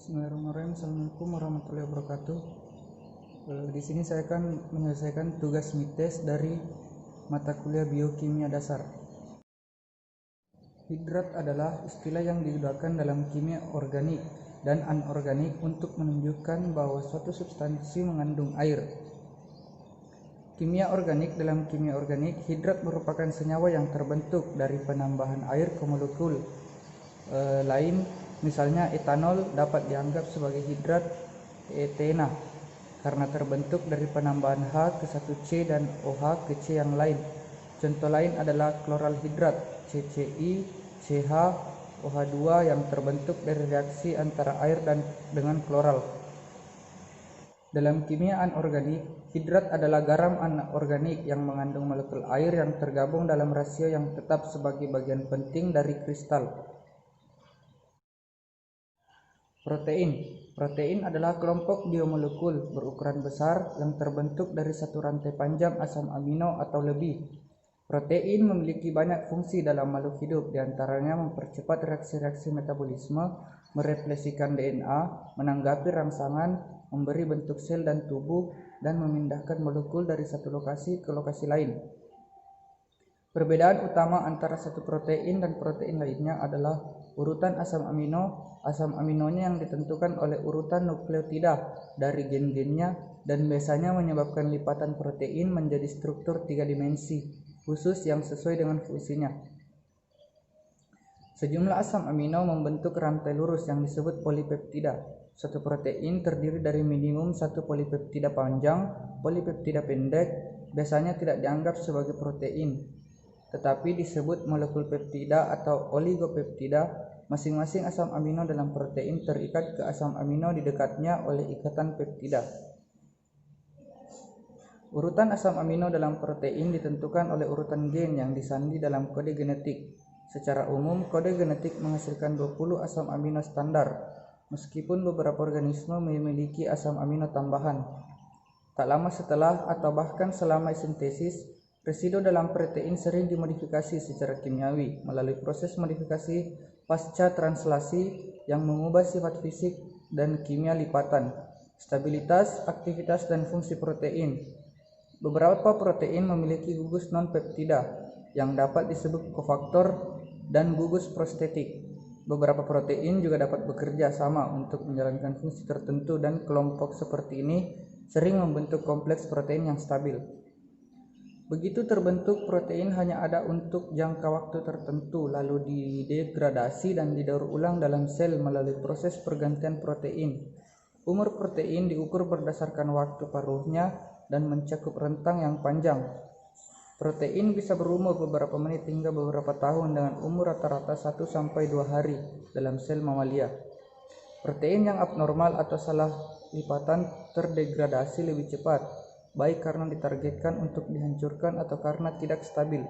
Bismillahirrahmanirrahim. Assalamualaikum warahmatullahi wabarakatuh. Di sini saya akan menyelesaikan tugas midtest dari mata kuliah Biokimia Dasar. Hidrat adalah istilah yang digunakan dalam kimia organik dan anorganik untuk menunjukkan bahwa suatu substansi mengandung air. Kimia organik. Dalam kimia organik, hidrat merupakan senyawa yang terbentuk dari penambahan air ke molekul lain. Misalnya etanol dapat dianggap sebagai hidrat etena karena terbentuk dari penambahan H ke 1C dan OH ke C yang lain. Contoh lain adalah kloral hidrat CCI, CH, OH2 yang terbentuk dari reaksi antara air dengan kloral. Dalam kimia anorganik, hidrat adalah garam anorganik yang mengandung molekul air yang tergabung dalam rasio yang tetap sebagai bagian penting dari kristal. Protein adalah kelompok biomolekul berukuran besar yang terbentuk dari satu rantai panjang asam amino atau lebih. Protein memiliki banyak fungsi dalam makhluk hidup, diantaranya mempercepat reaksi-reaksi metabolisme, mereplikasikan DNA, menanggapi rangsangan, memberi bentuk sel dan tubuh, dan memindahkan molekul dari satu lokasi ke lokasi lain. Perbedaan utama antara satu protein dan protein lainnya adalah urutan asam amino. Asam aminonya yang ditentukan oleh urutan nukleotida dari gen-gennya dan biasanya menyebabkan lipatan protein menjadi struktur 3 dimensi khusus yang sesuai dengan fungsinya. Sejumlah asam amino membentuk rantai lurus yang disebut polipeptida. Suatu protein terdiri dari minimum satu polipeptida panjang, polipeptida pendek, biasanya tidak dianggap sebagai protein, tetapi disebut molekul peptida atau oligopeptida. Masing-masing asam amino dalam protein terikat ke asam amino di dekatnya oleh ikatan peptida. Urutan asam amino dalam protein ditentukan oleh urutan gen yang disandi dalam kode genetik. Secara umum, kode genetik menghasilkan 20 asam amino standar, meskipun beberapa organisme memiliki asam amino tambahan. Tak lama setelah atau bahkan selama sintesis, residu dalam protein sering dimodifikasi secara kimiawi melalui proses modifikasi pasca translasi yang mengubah sifat fisik dan kimia lipatan, stabilitas, aktivitas, dan fungsi protein. Beberapa protein memiliki gugus non-peptida yang dapat disebut kofaktor dan gugus prostetik. Beberapa protein juga dapat bekerja sama untuk menjalankan fungsi tertentu, dan kelompok seperti ini sering membentuk kompleks protein yang stabil. Begitu terbentuk, protein hanya ada untuk jangka waktu tertentu, lalu didegradasi dan didaur ulang dalam sel melalui proses pergantian protein. Umur protein diukur berdasarkan waktu paruhnya dan mencakup rentang yang panjang. Protein bisa berumur beberapa menit hingga beberapa tahun dengan umur rata-rata 1-2 hari dalam sel mamalia. Protein yang abnormal atau salah lipatan terdegradasi lebih cepat, baik karena ditargetkan untuk dihancurkan atau karena tidak stabil.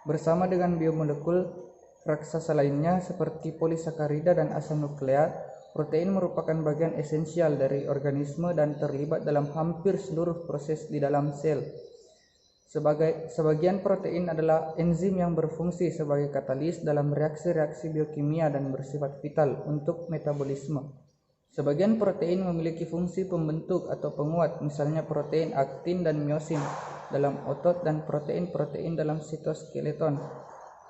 Bersama dengan biomolekul raksasa lainnya seperti polisakarida dan asam nukleat, protein merupakan bagian esensial dari organisme dan terlibat dalam hampir seluruh proses di dalam sel. Sebagian protein adalah enzim yang berfungsi sebagai katalis dalam reaksi-reaksi biokimia dan bersifat vital untuk metabolisme. Sebagian protein memiliki fungsi pembentuk atau penguat, misalnya protein aktin dan miosin dalam otot dan protein-protein dalam sitoskeleton.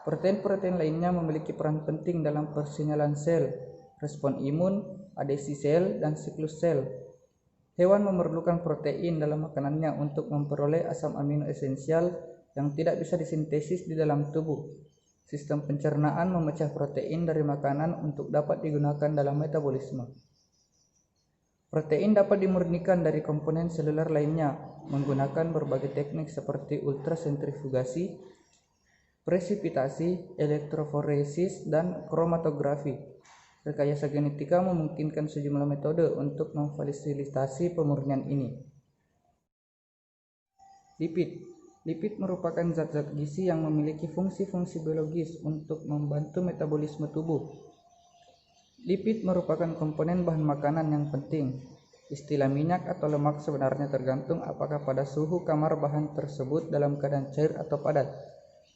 Protein-protein lainnya memiliki peran penting dalam persinyalan sel, respon imun, adesi sel, dan siklus sel. Hewan memerlukan protein dalam makanannya untuk memperoleh asam amino esensial yang tidak bisa disintesis di dalam tubuh. Sistem pencernaan memecah protein dari makanan untuk dapat digunakan dalam metabolisme. Protein dapat dimurnikan dari komponen seluler lainnya menggunakan berbagai teknik seperti ultrasentrifugasi, presipitasi, elektroforesis, dan kromatografi. Rekayasa genetika memungkinkan sejumlah metode untuk memfasilitasi pemurnian ini. Lipid merupakan zat-zat gizi yang memiliki fungsi-fungsi biologis untuk membantu metabolisme tubuh. Lipid merupakan komponen bahan makanan yang penting. Istilah minyak atau lemak sebenarnya tergantung apakah pada suhu kamar bahan tersebut dalam keadaan cair atau padat.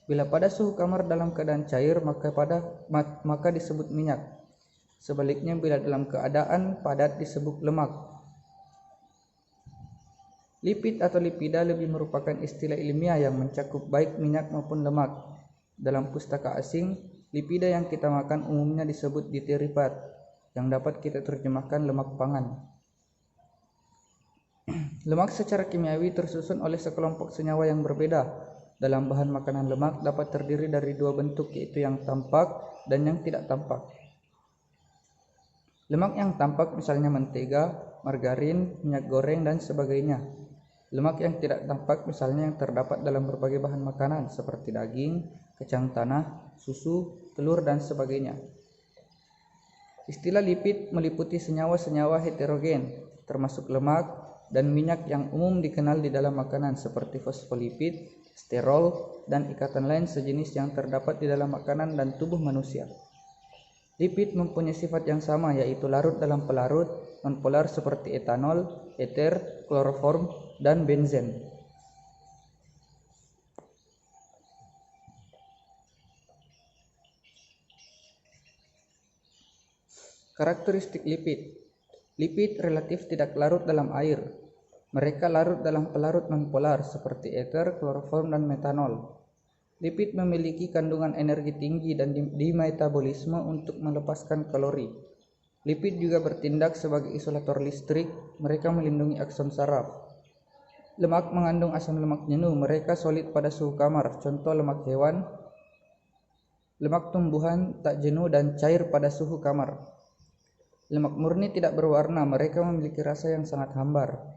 Bila pada suhu kamar dalam keadaan cair, maka disebut minyak. Sebaliknya, bila dalam keadaan padat disebut lemak. Lipid atau lipida lebih merupakan istilah ilmiah yang mencakup baik minyak maupun lemak. Dalam pustaka asing, lipida yang kita makan umumnya disebut deuterified, yang dapat kita terjemahkan lemak pangan. Lemak secara kimiawi tersusun oleh sekelompok senyawa yang berbeda. Dalam bahan makanan, lemak dapat terdiri dari dua bentuk, yaitu yang tampak dan yang tidak tampak. Lemak yang tampak misalnya mentega, margarin, minyak goreng, dan sebagainya. Lemak yang tidak tampak misalnya yang terdapat dalam berbagai bahan makanan seperti daging, kacang tanah, susu, telur, dan sebagainya. Istilah lipid meliputi senyawa-senyawa heterogen, termasuk lemak dan minyak yang umum dikenal di dalam makanan seperti fosfolipid, sterol, dan ikatan lain sejenis yang terdapat di dalam makanan dan tubuh manusia. Lipid mempunyai sifat yang sama, yaitu larut dalam pelarut nonpolar seperti etanol, eter, kloroform, dan benzen. Karakteristik lipid. Lipid relatif tidak larut dalam air. Mereka larut dalam pelarut nonpolar seperti eter, kloroform, dan metanol. Lipid memiliki kandungan energi tinggi dan di metabolisme untuk melepaskan kalori. Lipid juga bertindak sebagai isolator listrik, mereka melindungi akson saraf. Lemak mengandung asam lemak jenuh, mereka solid pada suhu kamar, contoh lemak hewan. Lemak tumbuhan tak jenuh dan cair pada suhu kamar. Lemak murni tidak berwarna, mereka memiliki rasa yang sangat hambar.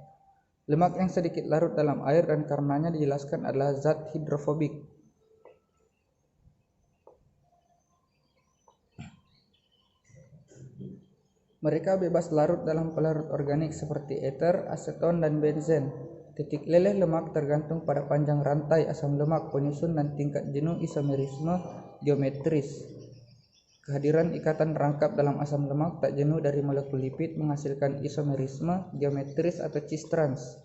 Lemak yang sedikit larut dalam air dan karenanya dijelaskan adalah zat hidrofobik. Mereka bebas larut dalam pelarut organik seperti eter, aseton, dan benzen. Titik leleh lemak tergantung pada panjang rantai asam lemak penyusun dan tingkat jenuh isomerisme geometris. Kehadiran ikatan rangkap dalam asam lemak tak jenuh dari molekul lipid menghasilkan isomerisme geometris atau cis trans.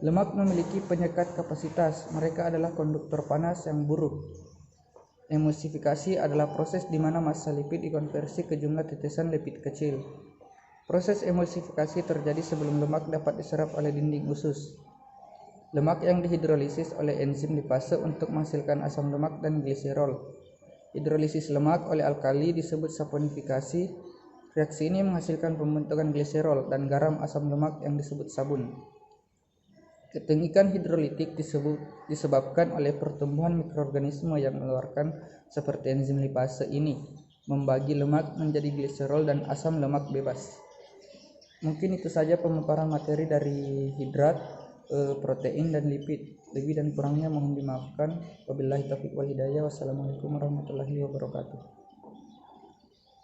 Lemak memiliki penyekat kapasitas, mereka adalah konduktor panas yang buruk. Emulsifikasi adalah proses di mana massa lipid dikonversi ke jumlah tetesan lipid kecil. Proses emulsifikasi terjadi sebelum lemak dapat diserap oleh dinding usus. Lemak yang dihidrolisis oleh enzim lipase untuk menghasilkan asam lemak dan gliserol. Hidrolisis lemak oleh alkali disebut saponifikasi. Reaksi ini menghasilkan pembentukan gliserol dan garam asam lemak yang disebut sabun. Ketengikan hidrolitik disebabkan oleh pertumbuhan mikroorganisme yang mengeluarkan seperti enzim lipase ini, membagi lemak menjadi gliserol dan asam lemak bebas. Mungkin itu saja pemaparan materi dari hidrat, protein, dan lipid. Lebih dan kurangnya mohon dimaafkan. Wabillahi taufiq wal hidayah. Wassalamualaikum warahmatullahi wabarakatuh.